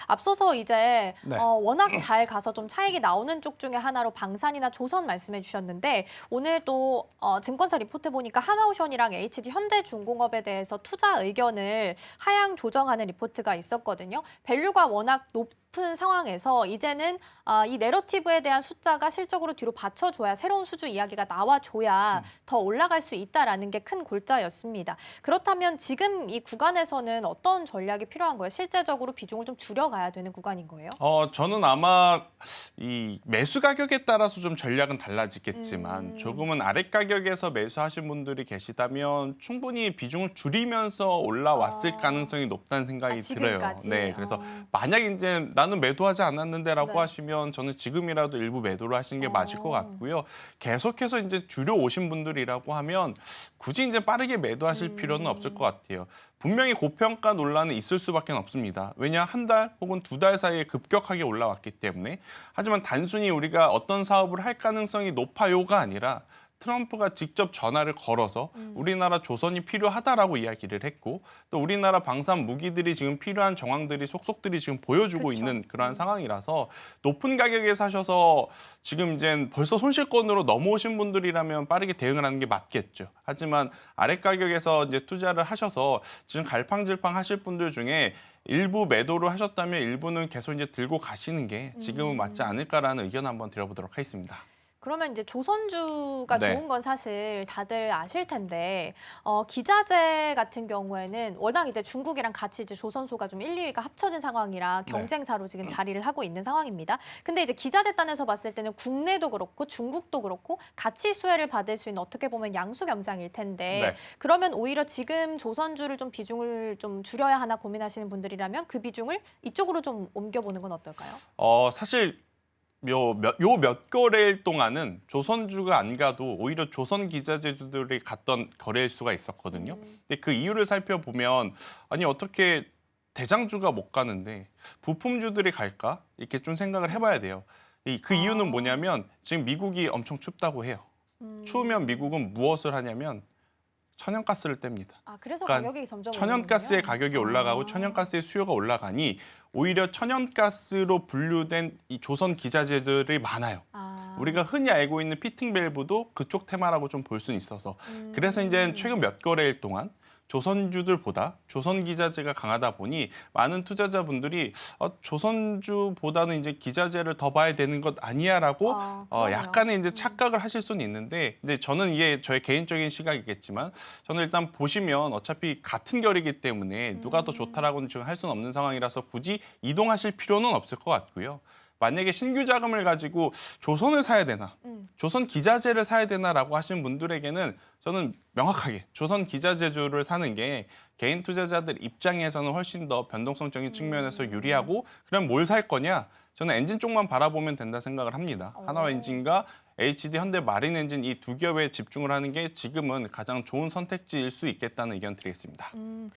앞서서 이제 네. 워낙 잘 가서 좀 차익이 나오는 쪽 중에 하나로 방산이나 조선 말씀해 주셨는데 오늘 또 증권사 리포트 보니까 하나오션이랑 HD 현대중공업에 대해서 투자 의견을 하향 조정하는 리포트가 있었거든요. 밸류가 워낙 높은 상황에서 이제는 이 내러티브에 대한 숫자가 실적으로 뒤로 받쳐줘야 새로운 수주 이야기가 나와줘야 더 올라갈 수 있다라는 게 큰 골자였습니다. 그렇다면 지금 이 구간에서는 어떤 전략이 필요한 거예요? 실제적으로 비중을 좀 줄여가야 되는 구간인 거예요? 저는 아마 이 매수 가격에 따라서 좀 전략은 달라지겠지만 조금은 아래 가격에서 매수하신 분들이 계시다면 충분히 비중을 줄이면서 올라왔을 가능성이 높다는 생각이 들어요. 지금까지? 네, 그래서 만약 이제 나는 매도하지 않았는데라고 네. 하시면 저는 지금이라도 일부 매도를 하시는 게 맞을 것 같고요. 계속해서 이제 줄여 오신 분들이라고 하면 굳이 이제 빠르게 매도하실 필요는 없을 것 같아요. 분명히 고평가 논란은 있을 수밖에 없습니다. 왜냐 한 달 혹은 두 달 사이에 급격하게 올라왔기 때문에. 하지만 단순히 우리가 어떤 사업을 할 가능성이 높아요가 아니라 트럼프가 직접 전화를 걸어서 우리나라 조선이 필요하다라고 이야기를 했고 또 우리나라 방산 무기들이 지금 필요한 정황들이 속속들이 지금 보여주고 그쵸. 있는 그러한 상황이라서 높은 가격에 사셔서 지금 이제 벌써 손실권으로 넘어오신 분들이라면 빠르게 대응을 하는 게 맞겠죠. 하지만 아래 가격에서 이제 투자를 하셔서 지금 갈팡질팡 하실 분들 중에 일부 매도를 하셨다면 일부는 계속 이제 들고 가시는 게 지금은 맞지 않을까라는 의견 한번 드려보도록 하겠습니다. 그러면 이제 조선주가 네. 좋은 건 사실 다들 아실 텐데 기자재 같은 경우에는 워낙 이제 중국이랑 같이 이제 조선소가 좀 1, 2위가 합쳐진 상황이라 네. 경쟁사로 지금 자리를 하고 있는 상황입니다. 근데 이제 기자재 단에서 봤을 때는 국내도 그렇고 중국도 그렇고 같이 수혜를 받을 수 있는 어떻게 보면 양수겸장일 텐데 네. 그러면 오히려 지금 조선주를 좀 비중을 좀 줄여야 하나 고민하시는 분들이라면 그 비중을 이쪽으로 좀 옮겨보는 건 어떨까요? 사실 요 몇 거래일 동안은 조선주가 안 가도 오히려 조선 기자재주들이 갔던 거래일 수가 있었거든요. 근데 그 이유를 살펴보면 아니 어떻게 대장주가 못 가는데 부품주들이 갈까? 이렇게 좀 생각을 해봐야 돼요. 그 이유는 뭐냐면 지금 미국이 엄청 춥다고 해요. 추우면 미국은 무엇을 하냐면 천연가스를 뗍니다. 그래서 그러니까 가격이 점점 천연가스의 오르는군요. 가격이 올라가고 천연가스의 수요가 올라가니 오히려 천연가스로 분류된 이 조선 기자재들이 많아요. 우리가 흔히 알고 있는 피팅 밸브도 그쪽 테마라고 좀 볼 수는 있어서 그래서 이제 최근 몇 거래일 동안 조선주들보다 조선 기자재가 강하다 보니 많은 투자자분들이 조선주보다는 이제 기자재를 더 봐야 되는 것 아니야라고 그러네요. 약간의 이제 착각을 하실 수는 있는데 근데 저는 이게 저의 개인적인 시각이겠지만 저는 일단 보시면 어차피 같은 결이기 때문에 누가 더 좋다라고는 지금 할 수는 없는 상황이라서 굳이 이동하실 필요는 없을 것 같고요. 만약에 신규 자금을 가지고 조선을 사야 되나, 조선 기자재를 사야 되나라고 하시는 분들에게는 저는 명확하게 조선 기자재주를 사는 게 개인 투자자들 입장에서는 훨씬 더 변동성적인 측면에서 유리하고 그럼 뭘 살 거냐? 저는 엔진 쪽만 바라보면 된다 생각을 합니다. 하나와 엔진과 HD 현대 마린 엔진 이 두 기업에 집중을 하는 게 지금은 가장 좋은 선택지일 수 있겠다는 의견 드리겠습니다.